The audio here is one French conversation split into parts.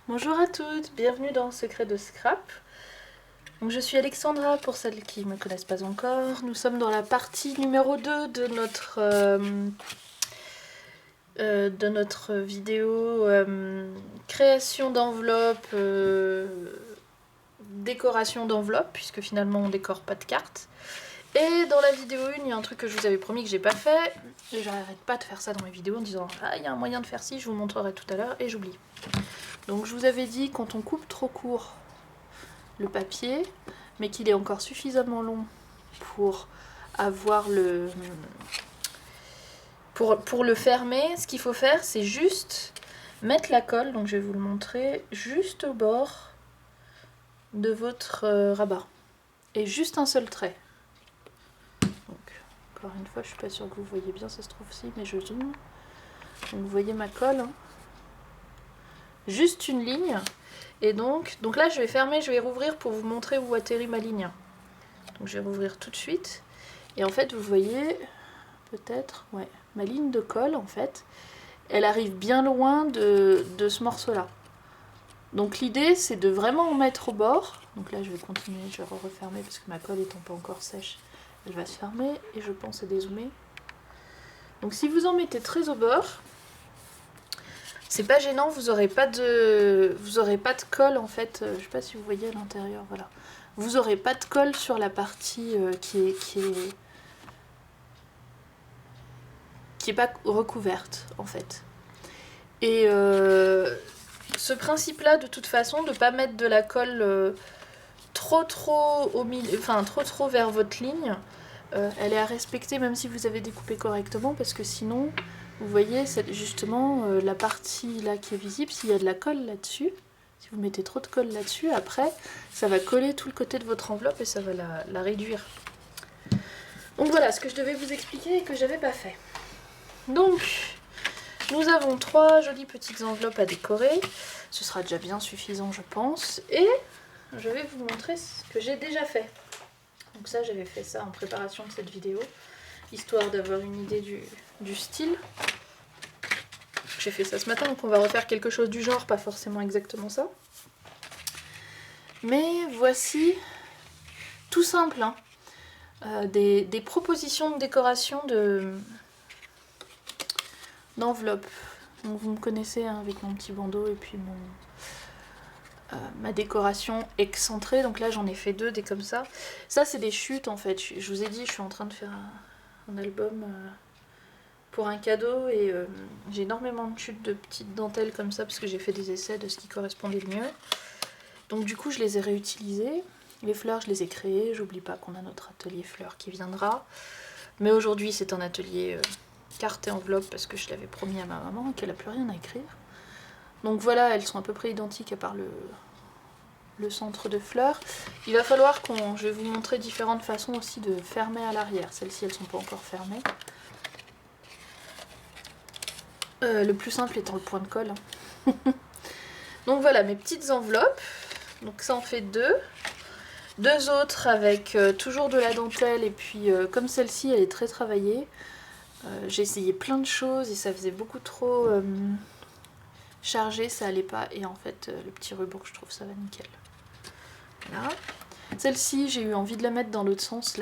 Bonjour à toutes, bienvenue dans Secret de Scrap. Donc je suis Alexandra pour celles qui ne me connaissent pas encore. Nous sommes dans la partie numéro 2 de notre vidéo création d'enveloppe, décoration d'enveloppe, puisque finalement on décore pas de cartes. Et dans la vidéo 1, il y a un truc que je vous avais promis que j'ai pas fait. Et j'arrête pas de faire ça dans mes vidéos en disant « Ah, il y a un moyen de faire ci, je vous montrerai tout à l'heure » et j'oublie. Donc je vous avais dit, quand on coupe trop court le papier, mais qu'il est encore suffisamment long pour avoir le... Pour le fermer, ce qu'il faut faire, c'est juste mettre la colle, donc je vais vous le montrer, juste au bord de votre rabat. Et juste un seul trait. Donc, encore une fois, je suis pas sûre que vous voyez bien, ça se trouve si, mais je zoome. Donc vous voyez ma colle, hein. Juste une ligne. Et donc là je vais fermer, je vais rouvrir pour vous montrer où atterrit ma ligne. Donc je vais rouvrir tout de suite. Et en fait vous voyez, peut-être, ouais, ma ligne de colle en fait, elle arrive bien loin de ce morceau là. Donc l'idée c'est de vraiment en mettre au bord. Donc là je vais continuer, je vais refermer parce que ma colle étant pas encore sèche, elle va se fermer et je pense à dézoomer. Donc si vous en mettez très au bord, c'est pas gênant, vous aurez pas de colle en fait, je sais pas si vous voyez à l'intérieur, voilà. Vous aurez pas de colle sur la partie qui est pas recouverte en fait. Et ce principe là de toute façon, de pas mettre de la colle trop au milieu, enfin trop vers votre ligne, elle est à respecter même si vous avez découpé correctement, parce que sinon vous voyez justement la partie là qui est visible, s'il y a de la colle là-dessus, si vous mettez trop de colle là-dessus, après ça va coller tout le côté de votre enveloppe et ça va la réduire. Donc voilà ce que je devais vous expliquer et que j'avais pas fait. Donc nous avons 3 jolies petites enveloppes à décorer, ce sera déjà bien suffisant je pense, et je vais vous montrer ce que j'ai déjà fait. Donc ça j'avais fait ça en préparation de cette vidéo, histoire d'avoir une idée du style. J'ai fait ça ce matin, donc on va refaire quelque chose du genre, pas forcément exactement ça. Mais voici, tout simple, hein, des propositions de décoration d'enveloppes. Donc vous me connaissez hein, avec mon petit bandeau et puis ma décoration excentrée. Donc là j'en ai fait 2 des comme ça. Ça c'est des chutes en fait. Je vous ai dit, je suis en train de faire un album pour un cadeau et j'ai énormément de chutes de petites dentelles comme ça parce que j'ai fait des essais de ce qui correspondait le mieux. Donc du coup je les ai réutilisées. Les fleurs je les ai créées, j'oublie pas qu'on a notre atelier fleurs qui viendra. Mais aujourd'hui c'est un atelier carte et enveloppe parce que je l'avais promis à ma maman qu'elle a plus rien à écrire. Donc voilà, elles sont à peu près identiques à part le centre de fleurs. Il va falloir je vais vous montrer différentes façons aussi de fermer à l'arrière. Celles-ci elles sont pas encore fermées. Le plus simple étant le point de colle. Hein. Donc voilà mes petites enveloppes. Donc ça en fait 2. 2 autres avec toujours de la dentelle et puis comme celle-ci elle est très travaillée. J'ai essayé plein de choses et ça faisait beaucoup trop chargé, ça allait pas. Et en fait le petit ruban je trouve ça va nickel. Voilà. Celle-ci j'ai eu envie de la mettre dans l'autre sens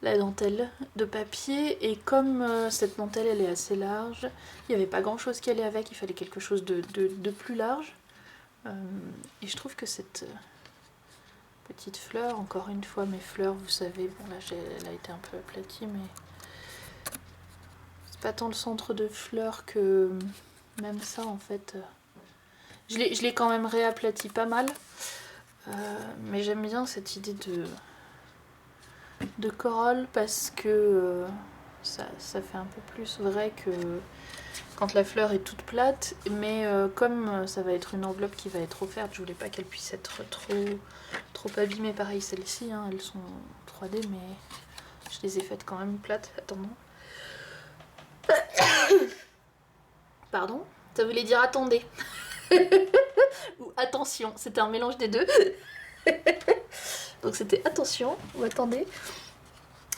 la dentelle de papier, et comme cette dentelle elle est assez large, il n'y avait pas grand chose qui allait avec, il fallait quelque chose de plus large. Et je trouve que cette petite fleur, encore une fois mes fleurs vous savez, bon là elle a été un peu aplatie mais c'est pas tant le centre de fleurs que même ça en fait. Je l'ai quand même réaplati pas mal, mais j'aime bien cette idée de corolle parce que ça fait un peu plus vrai que quand la fleur est toute plate, mais comme ça va être une enveloppe qui va être offerte, je voulais pas qu'elle puisse être trop abîmée. Pareil celles-ci, hein, elles sont 3D mais je les ai faites quand même plates. Attendons. Pardon, ça voulait dire attendez. Ou attention, c'était un mélange des deux. Donc c'était attention ou attendez.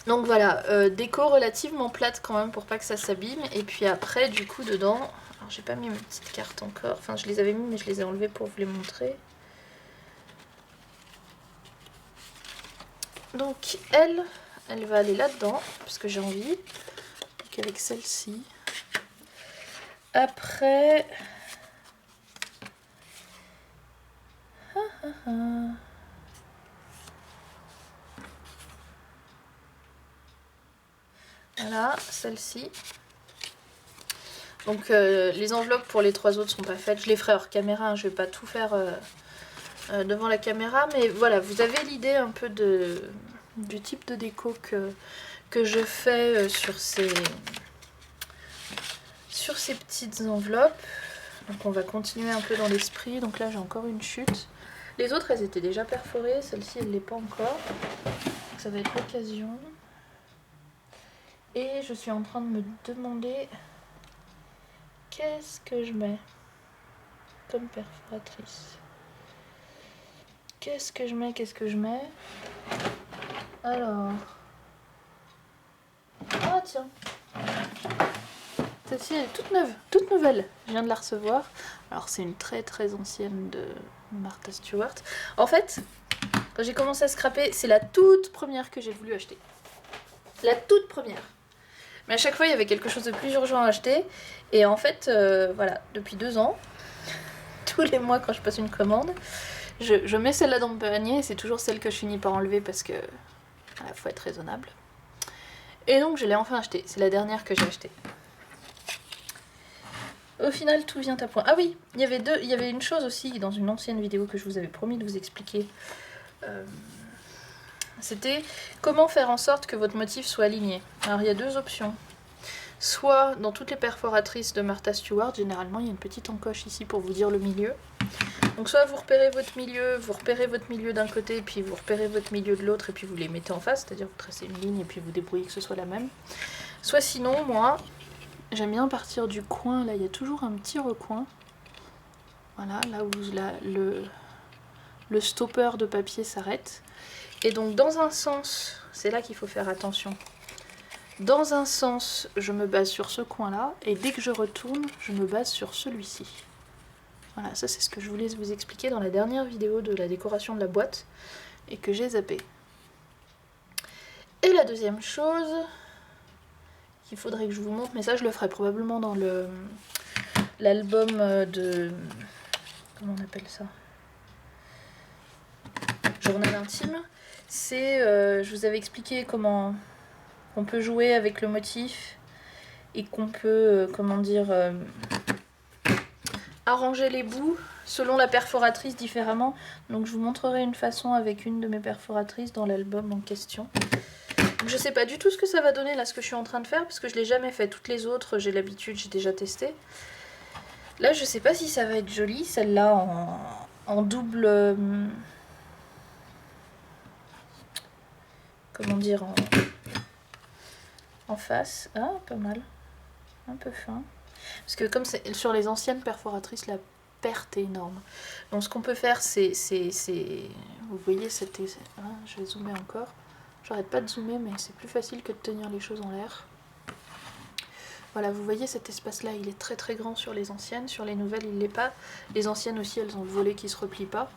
Donc voilà, déco relativement plate quand même pour pas que ça s'abîme. Et puis après, du coup, dedans, Alors j'ai pas mis mes petites cartes encore, enfin je les avais mis mais je les ai enlevées pour vous les montrer. Donc elle va aller là-dedans, puisque j'ai envie. Donc avec celle-ci. Après... Voilà, celle-ci. Donc les enveloppes pour les 3 autres sont pas faites. Je les ferai hors caméra, hein. Je vais pas tout faire devant la caméra. Mais voilà, vous avez l'idée un peu du type de déco que je fais sur ces petites enveloppes. Donc on va continuer un peu dans l'esprit. Donc là j'ai encore une chute. Les autres elles étaient déjà perforées, celle-ci elle l'est pas encore. Donc ça va être l'occasion. Et je suis en train de me demander qu'est-ce que je mets comme perforatrice. Qu'est-ce que je mets Alors... Ah tiens, celle-ci elle est toute nouvelle, je viens de la recevoir. Alors c'est une très très ancienne de Martha Stewart. En fait, quand j'ai commencé à scraper, c'est la toute première que j'ai voulu acheter. La toute première. Mais à chaque fois il y avait quelque chose de plus urgent à acheter. Et en fait, voilà, depuis 2 ans, tous les mois quand je passe une commande, je mets celle-là dans mon panier et c'est toujours celle que je finis par enlever parce que voilà, faut être raisonnable. Et donc je l'ai enfin achetée, c'est la dernière que j'ai achetée. Au final tout vient à point. Ah oui, il y avait une chose aussi dans une ancienne vidéo que je vous avais promis de vous expliquer. C'était comment faire en sorte que votre motif soit aligné. Alors il y a 2 options. Soit dans toutes les perforatrices de Martha Stewart, généralement il y a une petite encoche ici pour vous dire le milieu. Donc soit vous repérez votre milieu d'un côté, puis vous repérez votre milieu de l'autre, et puis vous les mettez en face, c'est-à-dire vous tracez une ligne et puis vous débrouillez que ce soit la même. Soit sinon, moi, j'aime bien partir du coin, là il y a toujours un petit recoin. Voilà, là où le stopper de papier s'arrête. Et donc dans un sens, c'est là qu'il faut faire attention. Dans un sens, je me base sur ce coin-là, et dès que je retourne, je me base sur celui-ci. Voilà, ça c'est ce que je voulais vous expliquer dans la dernière vidéo de la décoration de la boîte et que j'ai zappé. Et la deuxième chose qu'il faudrait que je vous montre, mais ça je le ferai probablement dans l'album de... Comment on appelle ça? Journal intime. C'est, je vous avais expliqué comment on peut jouer avec le motif et qu'on peut, comment dire... arranger les bouts selon la perforatrice différemment. Donc je vous montrerai une façon avec une de mes perforatrices dans l'album en question. Donc, je sais pas du tout ce que ça va donner là, ce que je suis en train de faire, parce que je l'ai jamais fait. Toutes les autres, j'ai l'habitude, j'ai déjà testé. Là, je sais pas si ça va être joli, celle-là en double... comment dire, en face. Ah, pas mal. Un peu fin. Parce que comme c'est sur les anciennes perforatrices, la perte est énorme. Donc ce qu'on peut faire, c'est... Vous voyez, c'était... Ah, je vais zoomer encore. J'arrête pas de zoomer, mais c'est plus facile que de tenir les choses en l'air. Voilà, vous voyez cet espace-là, il est très très grand sur les anciennes. Sur les nouvelles, il l'est pas. Les anciennes aussi, elles ont le volet qui se replie pas.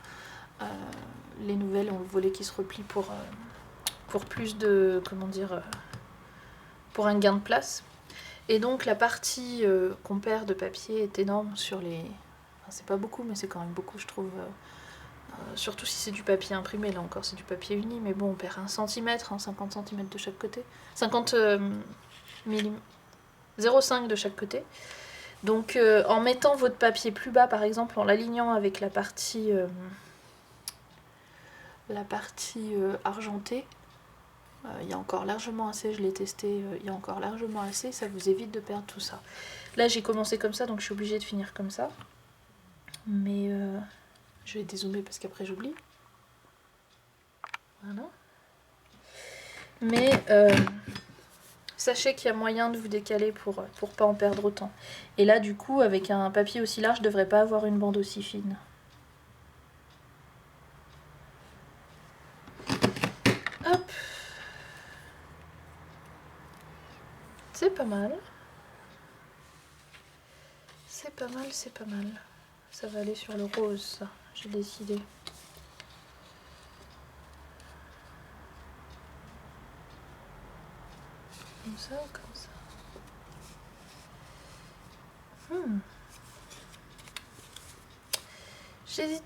Les nouvelles ont le volet qui se replie pour plus de... Comment dire... pour un gain de place. Et donc la partie qu'on perd de papier est énorme sur les... Enfin, c'est pas beaucoup, mais c'est quand même beaucoup, je trouve. Surtout si c'est du papier imprimé, là encore c'est du papier uni, mais bon, on perd 1 cm, 50 cm de chaque côté. 50 mm. 0,5 de chaque côté. Donc en mettant votre papier plus bas, par exemple, en l'alignant avec la partie argentée, il y a encore largement assez, je l'ai testé, il y a encore largement assez, ça vous évite de perdre tout ça. Là j'ai commencé comme ça, donc je suis obligée de finir comme ça. Mais je vais dézoomer parce qu'après j'oublie. Voilà. Mais sachez qu'il y a moyen de vous décaler pour pas en perdre autant. Et là du coup, avec un papier aussi large, je ne devrais pas avoir une bande aussi fine. Hop. C'est pas mal. c'est pas mal, c'est pas mal. Ça va aller sur le rose, ça, j'ai décidé. Comme ça ou comme ça?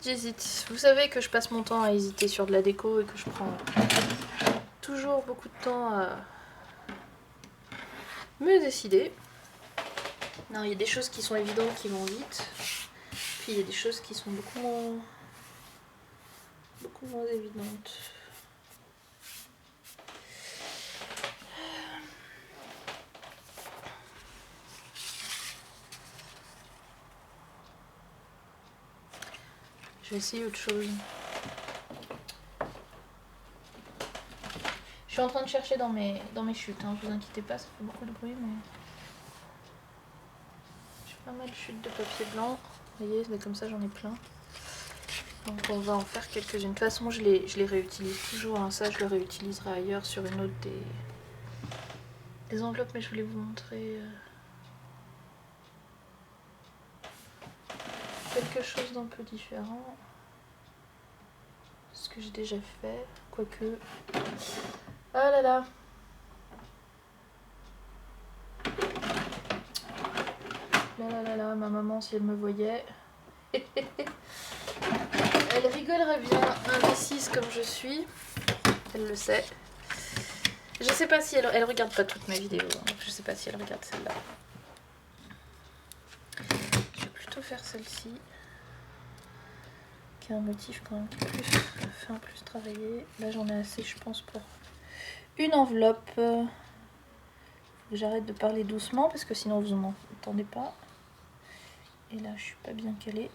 J'hésite. Vous savez que je passe mon temps à hésiter sur de la déco et que je prends toujours beaucoup de temps à me décider. Non, il y a des choses qui sont évidentes, qui vont vite. Puis il y a des choses qui sont beaucoup moins évidentes. Je vais essayer autre chose. Je suis en train de chercher dans mes chutes, hein, vous inquiétez pas, ça fait beaucoup de bruit, mais... J'ai pas mal de chutes de papier blanc. Vous voyez, mais comme ça j'en ai plein. Donc on va en faire quelques-unes. De toute façon, je les réutilise toujours, hein. Ça je le réutiliserai ailleurs sur une autre des enveloppes, mais je voulais vous montrer quelque chose d'un peu différent. Ce que j'ai déjà fait, quoique... Ah là là! Là, ma maman, si elle me voyait... Elle rigolerait bien, indécise comme je suis. Elle le sait. Je sais pas si elle regarde pas toutes mes vidéos, hein. Je sais pas si elle regarde celle-là. Je vais plutôt faire celle-ci, qui a un motif quand même plus fin, plus travaillé. Là j'en ai assez, je pense, pour une enveloppe. Faut que j'arrête de parler doucement parce que sinon vous m'entendez pas. Et là je suis pas bien calée.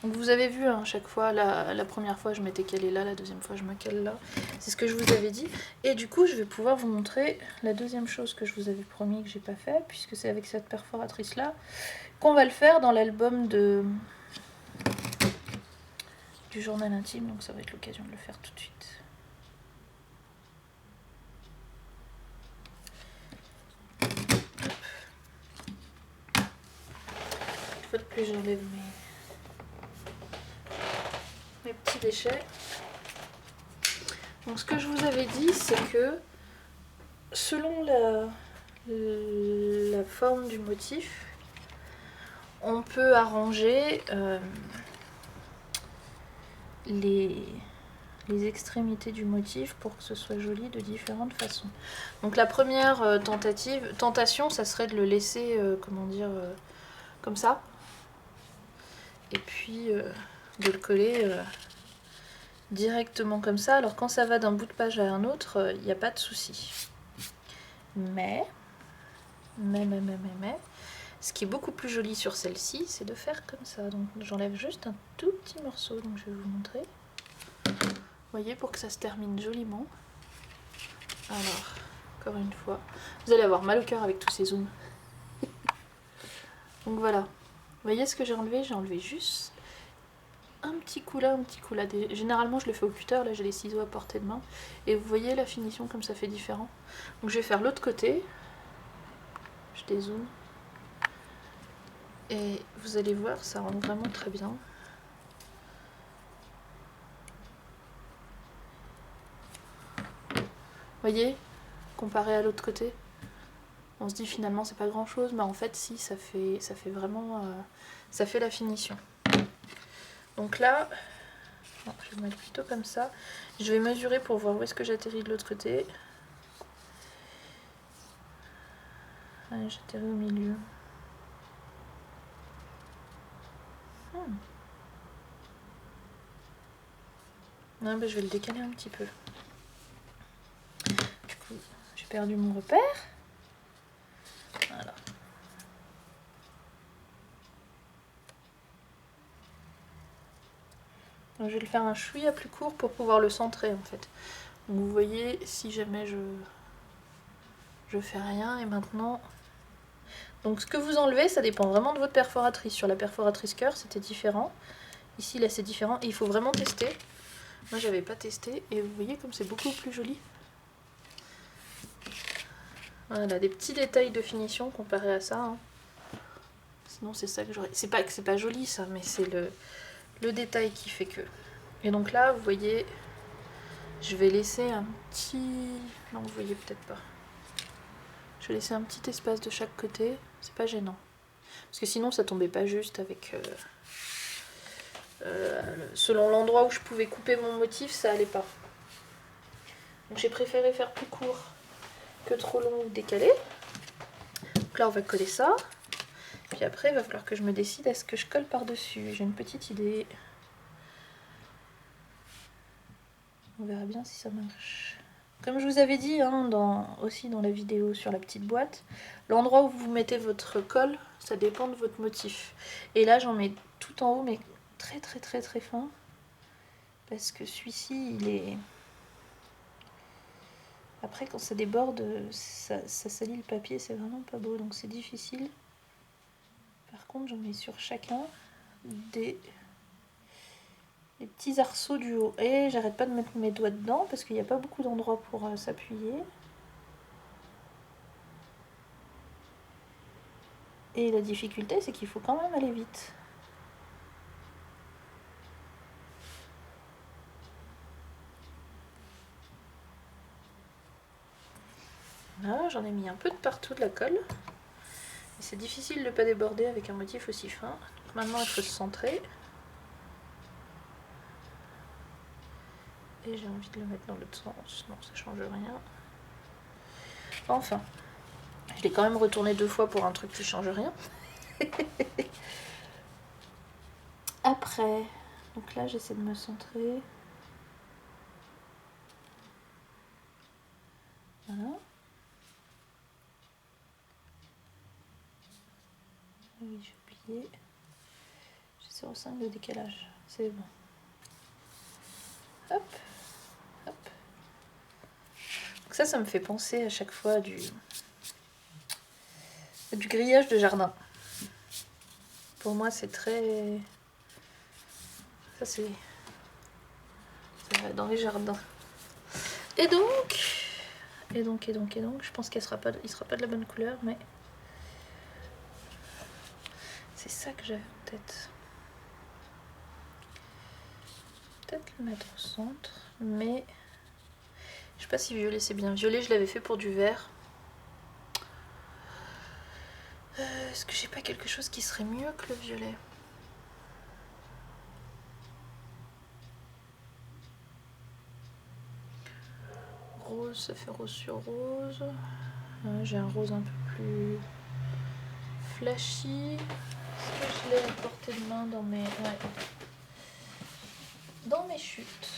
Donc vous avez vu, hein, chaque fois, la première fois je m'étais calée là, la deuxième fois je me cale là. C'est ce que je vous avais dit. Et du coup je vais pouvoir vous montrer la deuxième chose que je vous avais promis que j'ai pas fait, puisque c'est avec cette perforatrice là qu'on va le faire dans l'album du journal intime. Donc ça va être l'occasion de le faire tout de suite. Une fois de plus j'enlève mes petits déchets. Donc ce que je vous avais dit, c'est que selon la forme du motif, on peut arranger les extrémités du motif pour que ce soit joli de différentes façons. Donc la première tentation, ça serait de le laisser, comment dire, comme ça. Et puis de le coller directement comme ça. Alors quand ça va d'un bout de page à un autre, il n'y a pas de souci. Mais, ce qui est beaucoup plus joli sur celle-ci, c'est de faire comme ça. Donc j'enlève juste un tout petit morceau, donc je vais vous montrer. Vous voyez, pour que ça se termine joliment. Alors, encore une fois, vous allez avoir mal au cœur avec tous ces zooms. Donc voilà. Vous voyez ce que j'ai enlevé? J'ai enlevé juste un petit coup là, un petit coup là. Généralement je le fais au cutter, là j'ai les ciseaux à portée de main. Et vous voyez la finition comme ça fait différent. Donc je vais faire l'autre côté. Je dézoome. Et vous allez voir, ça rend vraiment très bien. Vous voyez, comparé à l'autre côté, on se dit finalement c'est pas grand chose, mais en fait si, ça fait vraiment, ça fait la finition. Donc là, non, je vais le mettre plutôt comme ça. Je vais mesurer pour voir où est-ce que j'atterris de l'autre côté. Allez, j'atterris au milieu. Non, bah, je vais le décaler un petit peu. Du coup, j'ai perdu mon repère. Voilà. Donc, je vais le faire un chouïa plus court pour pouvoir le centrer en fait. Donc vous voyez, si jamais je fais rien, et maintenant... Donc ce que vous enlevez, ça dépend vraiment de votre perforatrice. Sur la perforatrice cœur, c'était différent. Ici, là, c'est différent. Et il faut vraiment tester. Moi j'avais pas testé et vous voyez comme c'est beaucoup plus joli. Voilà, des petits détails de finition comparé à ça. Hein. Sinon c'est ça que j'aurais... C'est pas que c'est pas joli ça, mais c'est le détail qui fait que... Et donc là, vous voyez, je vais laisser un petit... Non, vous voyez peut-être pas. Je vais laisser un petit espace de chaque côté, c'est pas gênant. Parce que sinon ça tombait pas juste avec... selon l'endroit où je pouvais couper mon motif, ça allait pas. Donc j'ai préféré faire plus court que trop long ou décalé. Donc là on va coller ça. Puis après il va falloir que je me décide à ce que je colle par-dessus. J'ai une petite idée. On verra bien si ça marche. Comme je vous avais dit hein, aussi dans la vidéo sur la petite boîte, l'endroit où vous mettez votre colle, ça dépend de votre motif. Et là j'en mets tout en haut mais très très très très fin. Parce que celui-ci il est... Après quand ça déborde, ça salit le papier, c'est vraiment pas beau, donc c'est difficile. Par contre j'en mets sur chacun des petits arceaux du haut. Et j'arrête pas de mettre mes doigts dedans parce qu'il n'y a pas beaucoup d'endroits pour s'appuyer. Et la difficulté c'est qu'il faut quand même aller vite. Voilà, j'en ai mis un peu de partout de la colle. Et c'est difficile de ne pas déborder avec un motif aussi fin. Donc maintenant il faut se centrer. Et j'ai envie de le mettre dans l'autre sens. Non, ça change rien. Enfin, je l'ai quand même retourné 2 fois pour un truc qui change rien. Après, donc là j'essaie de me centrer. Voilà. Oui, j'ai oublié. J'ai 0,5 de décalage. C'est bon. Hop, hop. Donc ça me fait penser à chaque fois du grillage de jardin. Pour moi, c'est très... Ça, c'est... Ça va dans les jardins. Et donc, je pense qu'il sera pas de la bonne couleur, mais... C'est ça que j'avais en tête. Peut-être le mettre au centre, mais... Je sais pas si violet c'est bien. Violet, je l'avais fait pour du vert. Est-ce que j'ai pas quelque chose qui serait mieux que le violet? Rose, ça fait rose sur rose. J'ai un rose un peu plus flashy. Est-ce que je l'ai à portée de main dans mes... Ouais. Dans mes chutes.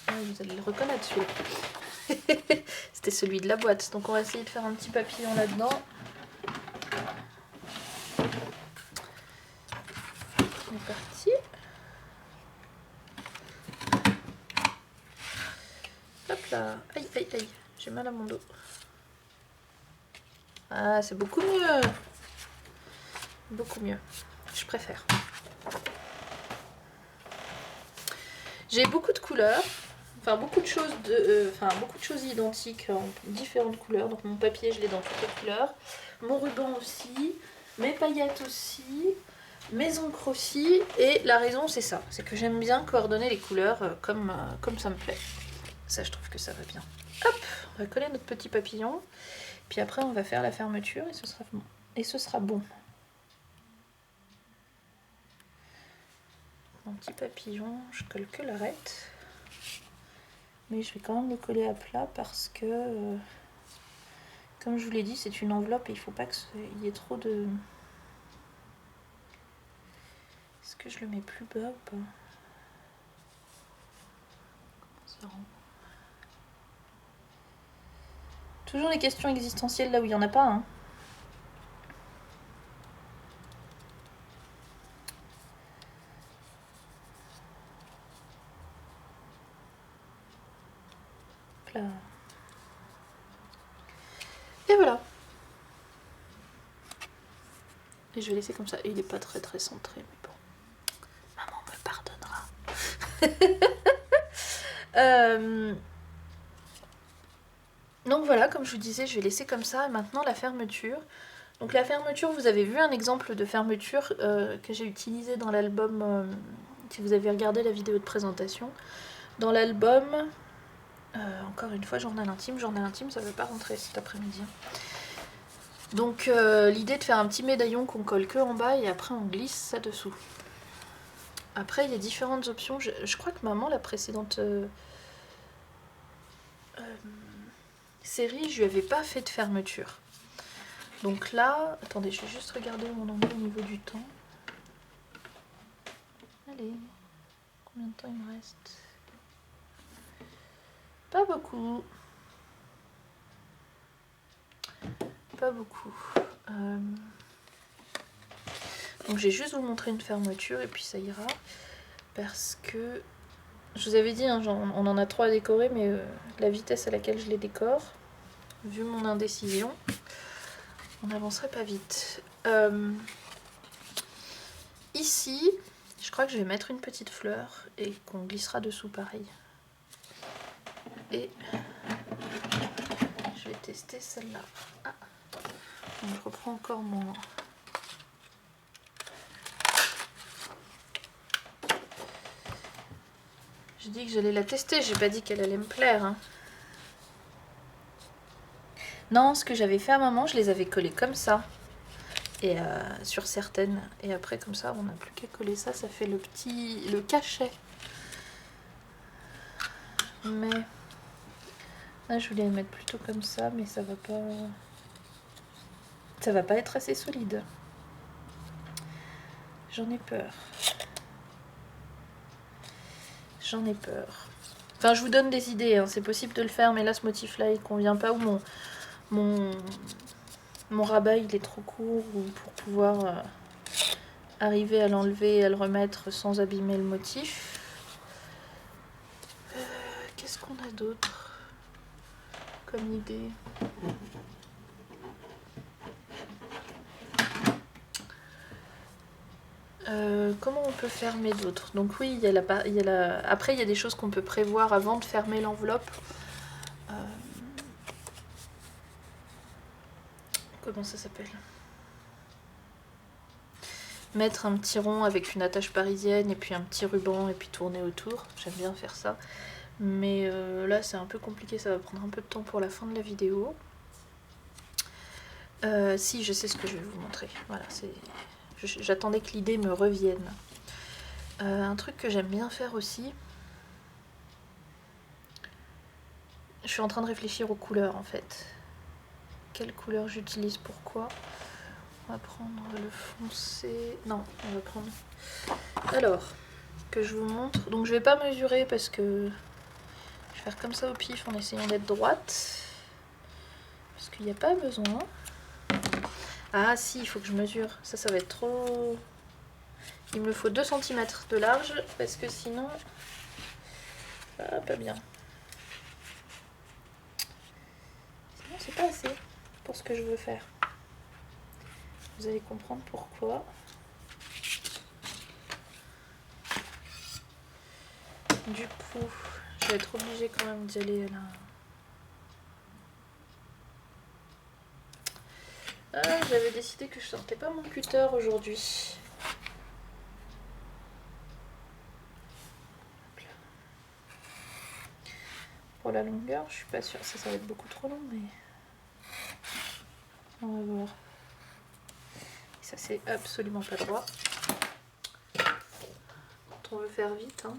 Vous allez le reconnaître celui-là. C'était celui de la boîte. Donc on va essayer de faire un petit papillon là-dedans. On est parti. Hop là. Aïe, aïe, aïe. J'ai mal à mon dos. Ah, c'est beaucoup mieux. Beaucoup mieux. Je préfère. J'ai beaucoup de couleurs. Enfin, beaucoup de choses identiques en différentes couleurs. Donc mon papier, je l'ai dans toutes les couleurs. Mon ruban aussi. Mes paillettes aussi. Mes encres aussi. Et la raison, c'est ça. C'est que j'aime bien coordonner les couleurs comme ça me plaît. Ça, je trouve que ça va bien. Hop, on va coller notre petit papillon. Puis après, on va faire la fermeture et ce sera bon. Mon petit papillon, je colle que l'arête. Mais je vais quand même le coller à plat parce que, comme je vous l'ai dit, c'est une enveloppe et il ne faut pas qu'il y ait trop de... Est-ce que je le mets plus bas ou pas? Ça rend... Toujours les questions existentielles là où il n'y en a pas, hein. Là. Et voilà. Et je vais laisser comme ça. Et il n'est pas très très centré, mais bon. Maman me pardonnera. Donc voilà, comme je vous disais, je vais laisser comme ça. Et maintenant la fermeture. Donc la fermeture, vous avez vu un exemple de fermeture que j'ai utilisé dans l'album, si vous avez regardé la vidéo de présentation. Dans l'album, encore une fois, journal intime, ça ne veut pas rentrer cet après-midi. Donc l'idée de faire un petit médaillon qu'on colle que en bas et après on glisse ça dessous. Après il y a différentes options, je crois que maman, la précédente série, je lui avais pas fait de fermeture. Donc là, attendez, je vais juste regarder où on en est au niveau du temps. Allez, combien de temps il me reste? Pas beaucoup. Pas beaucoup. Donc je vais juste vous montrer une fermeture et puis ça ira. Parce que, je vous avais dit, hein, on en a 3 à décorer, mais la vitesse à laquelle je les décore, vu mon indécision, on n'avancerait pas vite. Ici, je crois que je vais mettre une petite fleur et qu'on glissera dessous pareil. Et je vais tester celle-là. Ah. Donc je reprends encore mon... J'ai dit que j'allais la tester, j'ai pas dit qu'elle allait me plaire. Hein. Non, ce que j'avais fait à un moment, je les avais collées comme ça. Et sur certaines. Et après, comme ça, on n'a plus qu'à coller ça, ça fait le cachet. Mais là, je voulais les mettre plutôt comme ça, mais ça va pas être assez solide. J'en ai peur. Enfin, je vous donne des idées, hein. C'est possible de le faire, mais là, ce motif-là, il convient pas. Ou mon rabat, il est trop court, ou pour pouvoir arriver à l'enlever et à le remettre sans abîmer le motif. Qu'est-ce qu'on a d'autre comme idée? Comment on peut fermer d'autres? Donc oui, après il y a des choses qu'on peut prévoir avant de fermer l'enveloppe. Comment ça s'appelle? Mettre un petit rond avec une attache parisienne et puis un petit ruban et puis tourner autour. J'aime bien faire ça. Mais là c'est un peu compliqué, ça va prendre un peu de temps pour la fin de la vidéo. Si, je sais ce que je vais vous montrer. Voilà, j'attendais que l'idée me revienne. Un truc que j'aime bien faire aussi, je suis en train de réfléchir aux couleurs en fait. Quelle couleur j'utilise, pourquoi? On va prendre le foncé. Non, on va prendre... Alors, que je vous montre. Donc je vais pas mesurer parce que je vais faire comme ça au pif en essayant d'être droite. Parce qu'il n'y a pas besoin. Ah si, il faut que je mesure. Ça va être trop... Il me faut 2 cm de large parce que sinon... Ah, pas bien. Sinon c'est pas assez pour ce que je veux faire. Vous allez comprendre pourquoi. Du coup, je vais être obligée quand même d'y aller là. Ah, j'avais décidé que je sortais pas mon cutter aujourd'hui. Pour la longueur, je suis pas sûre. Ça va être beaucoup trop long, mais on va voir. Ça, c'est absolument pas droit. Quand on veut faire vite, hein.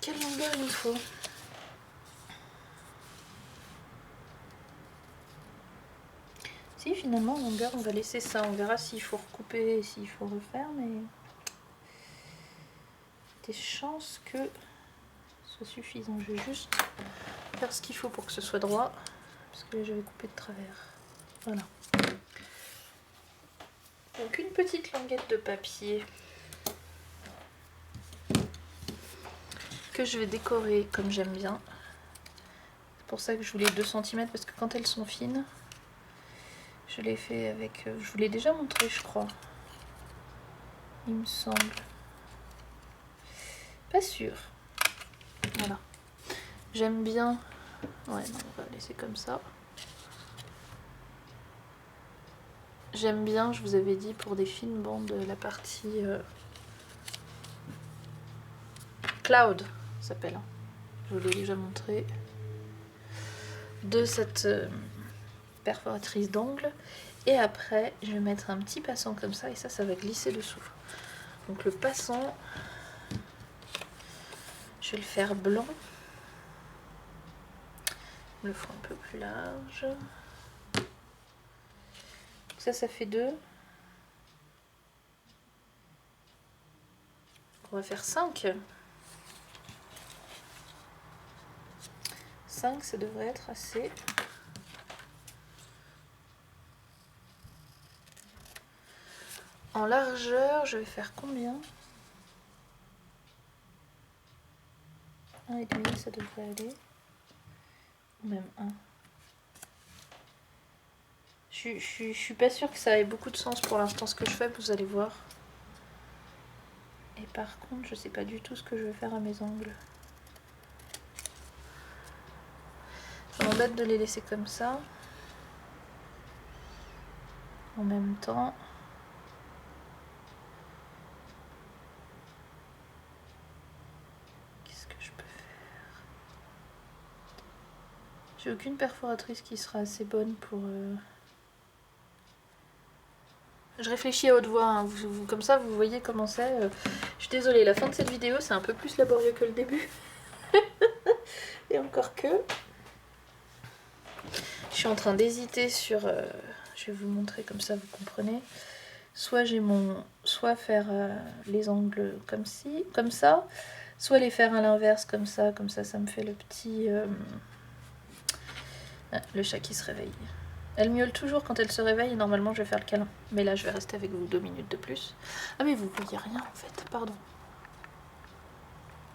Quelle longueur il nous faut? Si, finalement, longueur, on va laisser ça. On verra s'il faut recouper, s'il faut refaire, mais... des chances que ce soit suffisant. Je vais juste faire ce qu'il faut pour que ce soit droit, parce que là, j'avais coupé de travers. Voilà. Donc, une petite languette de papier que je vais décorer comme j'aime bien. C'est pour ça que je voulais 2 cm, parce que quand elles sont fines, je l'ai fait avec... je vous l'ai déjà montré, je crois. Il me semble. Pas sûr. Voilà. J'aime bien... Ouais, non, on va laisser comme ça. J'aime bien, je vous avais dit, pour des fines bandes, la partie... Cloud, ça s'appelle. Je vous l'ai déjà montré. De cette perforatrice d'angle. Et après, je vais mettre un petit passant comme ça, et ça va glisser dessous. Donc le passant, je vais le faire blanc. Je le ferai un peu plus large. Ça fait 2. On va faire 5. 5, ça devrait être assez. En largeur, je vais faire combien? 1,5, ça devrait aller. Ou même 1. Je suis pas sûre que ça ait beaucoup de sens pour l'instant ce que je fais, vous allez voir. Et par contre, je sais pas du tout ce que je vais faire à mes angles. Ça m'embête de les laisser comme ça. En même temps. Qu'est-ce que je peux faire? J'ai aucune perforatrice qui sera assez bonne pour... Je réfléchis à haute voix, hein. Comme ça vous voyez comment c'est. Je suis désolée, la fin de cette vidéo c'est un peu plus laborieux que le début. Et encore que... Je suis en train d'hésiter sur... je vais vous montrer comme ça vous comprenez. Soit soit faire les angles comme ça, soit les faire à l'inverse comme ça ça me fait le petit... le chat qui se réveille. Elle miaule toujours quand elle se réveille et normalement je vais faire le câlin. Mais là je vais rester avec vous 2 minutes de plus. Ah mais vous voyez rien en fait, pardon.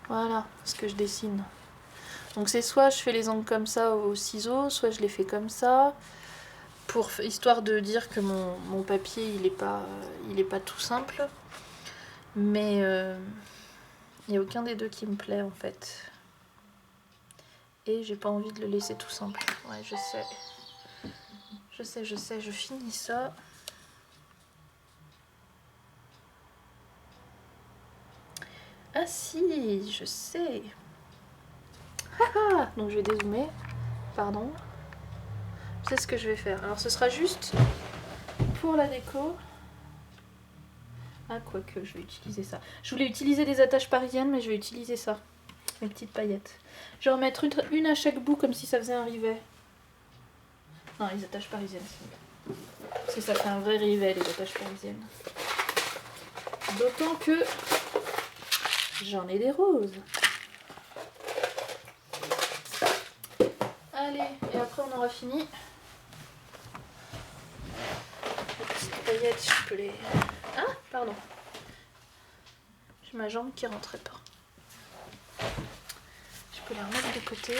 Voilà ce que je dessine. Donc c'est soit je fais les angles comme ça au ciseau, soit je les fais comme ça. Histoire de dire que mon papier il est pas tout simple. Mais il n'y a aucun des deux qui me plaît en fait. Et j'ai pas envie de le laisser tout simple. Ouais, je sais. Je finis ça. Ah si, je sais. Ah, donc je vais dézoomer. Pardon. C'est ce que je vais faire. Alors ce sera juste pour la déco. Ah, quoique, je vais utiliser ça. Je voulais utiliser des attaches parisiennes, mais je vais utiliser ça. Mes petites paillettes. Je vais en mettre une à chaque bout, comme si ça faisait un rivet. Non, les attaches parisiennes, c'est mieux. Parce que ça fait un vrai rivet, les attaches parisiennes. D'autant que j'en ai des roses. Allez, et après on aura fini. Les petites paillettes, je peux les... Ah, pardon. J'ai ma jambe qui rentrait pas. Je peux les remettre de côté.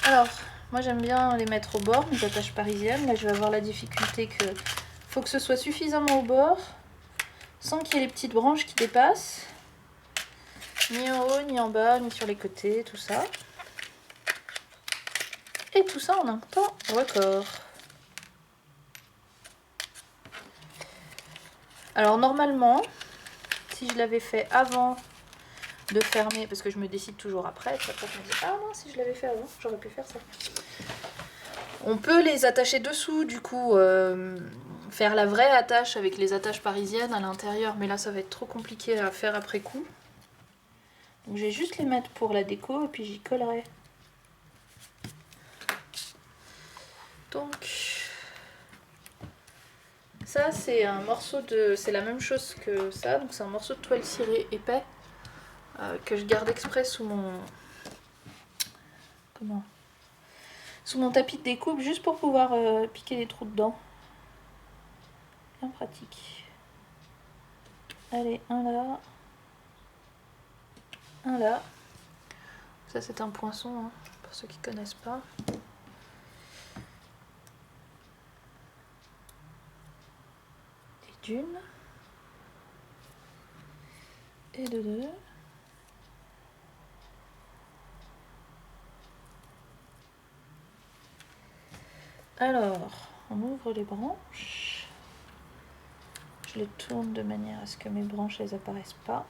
Alors, moi j'aime bien les mettre au bord, mes attaches parisiennes. Là je vais avoir la difficulté que faut que ce soit suffisamment au bord, sans qu'il y ait les petites branches qui dépassent. Ni en haut, ni en bas, ni sur les côtés, tout ça. Et tout ça en un temps record. Alors normalement, si je l'avais fait avant de fermer, parce que je me décide toujours après, puis après je me dis ah non, si je l'avais fait avant, j'aurais pu faire ça. On peut les attacher dessous, du coup, faire la vraie attache avec les attaches parisiennes à l'intérieur, mais là ça va être trop compliqué à faire après coup. Donc je vais juste les mettre pour la déco et puis j'y collerai. Donc ça c'est un morceau de... c'est la même chose que ça, donc c'est un morceau de toile cirée épais que je garde exprès sous mon... Comment ? Sous mon tapis de découpe juste pour pouvoir piquer des trous dedans. Bien pratique. Allez, un là. Un là. Ça c'est un poinçon, hein, pour ceux qui connaissent pas. Et d'une. Et de deux. Alors, on ouvre les branches. Je les tourne de manière à ce que mes branches elles apparaissent pas.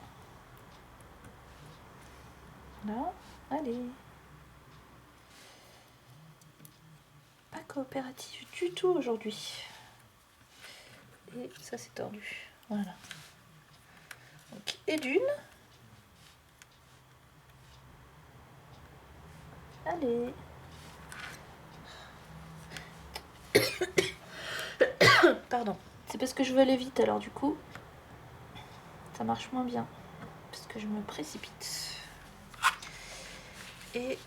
Là, allez. Pas coopérative du tout aujourd'hui. Et ça c'est tordu. Voilà. Donc, et d'une. Allez. Pardon. C'est parce que je veux aller vite alors du coup. Ça marche moins bien. Parce que je me précipite. Et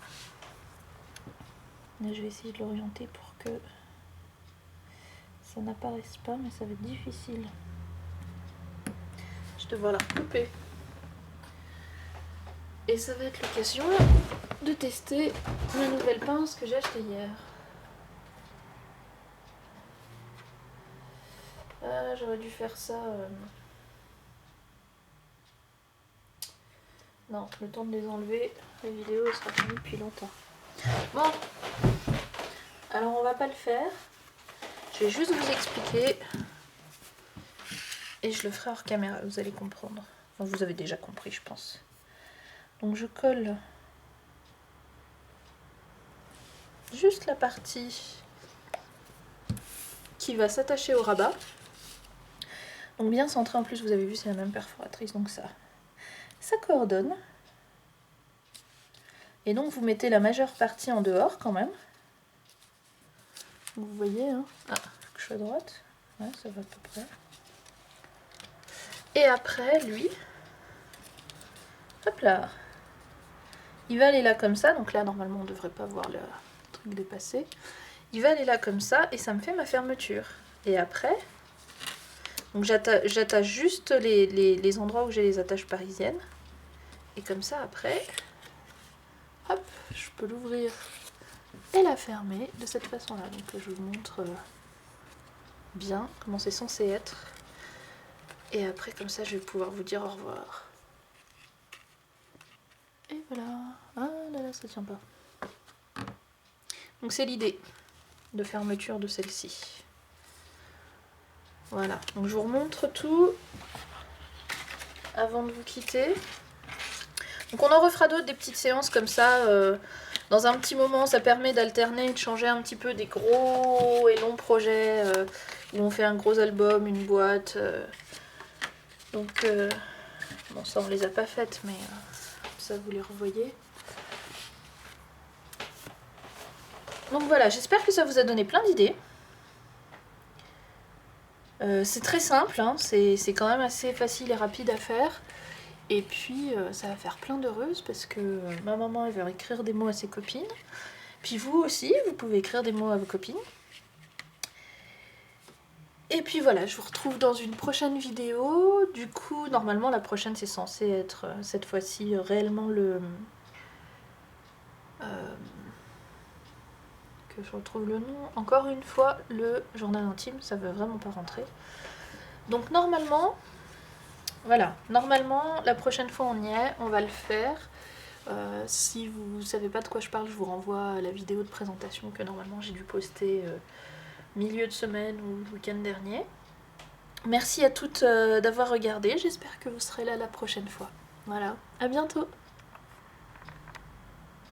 là, je vais essayer de l'orienter pour que ça n'apparaisse pas, mais ça va être difficile. Je te vois la couper. Et ça va être l'occasion de tester ma nouvelle pince que j'ai achetée hier. Ah, j'aurais dû faire ça. Non, le temps de les enlever. La vidéo elle sera finie depuis longtemps. Bon. Alors on va pas le faire. Je vais juste vous expliquer. Et je le ferai hors caméra, vous allez comprendre. Enfin, vous avez déjà compris, je pense. Donc je colle juste la partie qui va s'attacher au rabat. Donc bien centré, en plus vous avez vu c'est la même perforatrice, donc ça coordonne. Et donc vous mettez la majeure partie en dehors quand même. Vous voyez, hein. Ah, faut que je sois droite. Ouais, ça va à peu près. Et après, lui, hop là, il va aller là comme ça. Donc là, normalement, on ne devrait pas voir le truc dépasser. Il va aller là comme ça et ça me fait ma fermeture. Et après, donc j'attache juste les endroits où j'ai les attaches parisiennes. Et comme ça, après, hop, je peux l'ouvrir et la fermer de cette façon-là. Donc je vous montre bien comment c'est censé être. Et après, comme ça, je vais pouvoir vous dire au revoir. Et voilà. Ah là là, ça tient pas. Donc c'est l'idée de fermeture de celle-ci. Voilà. Donc je vous remontre tout avant de vous quitter. Donc on en refera d'autres, des petites séances comme ça. Dans un petit moment, ça permet d'alterner, de changer un petit peu des gros et longs projets où on fait un gros album, une boîte. Donc, bon, ça on les a pas faites, mais ça vous les revoyez. Donc voilà, j'espère que ça vous a donné plein d'idées. C'est très simple, hein, c'est quand même assez facile et rapide à faire. Et puis ça va faire plein d'heureuses parce que ma maman elle va écrire des mots à ses copines. Puis vous aussi, vous pouvez écrire des mots à vos copines. Et puis voilà, je vous retrouve dans une prochaine vidéo. Du coup, normalement la prochaine c'est censé être cette fois-ci réellement le... que je retrouve le nom. Encore une fois, le journal intime, ça veut vraiment pas rentrer. Donc normalement, voilà, normalement la prochaine fois on y est, on va le faire. Si vous savez pas de quoi je parle, je vous renvoie à la vidéo de présentation que normalement j'ai dû poster milieu de semaine ou le week-end dernier. Merci à toutes d'avoir regardé, j'espère que vous serez là la prochaine fois. Voilà, à bientôt!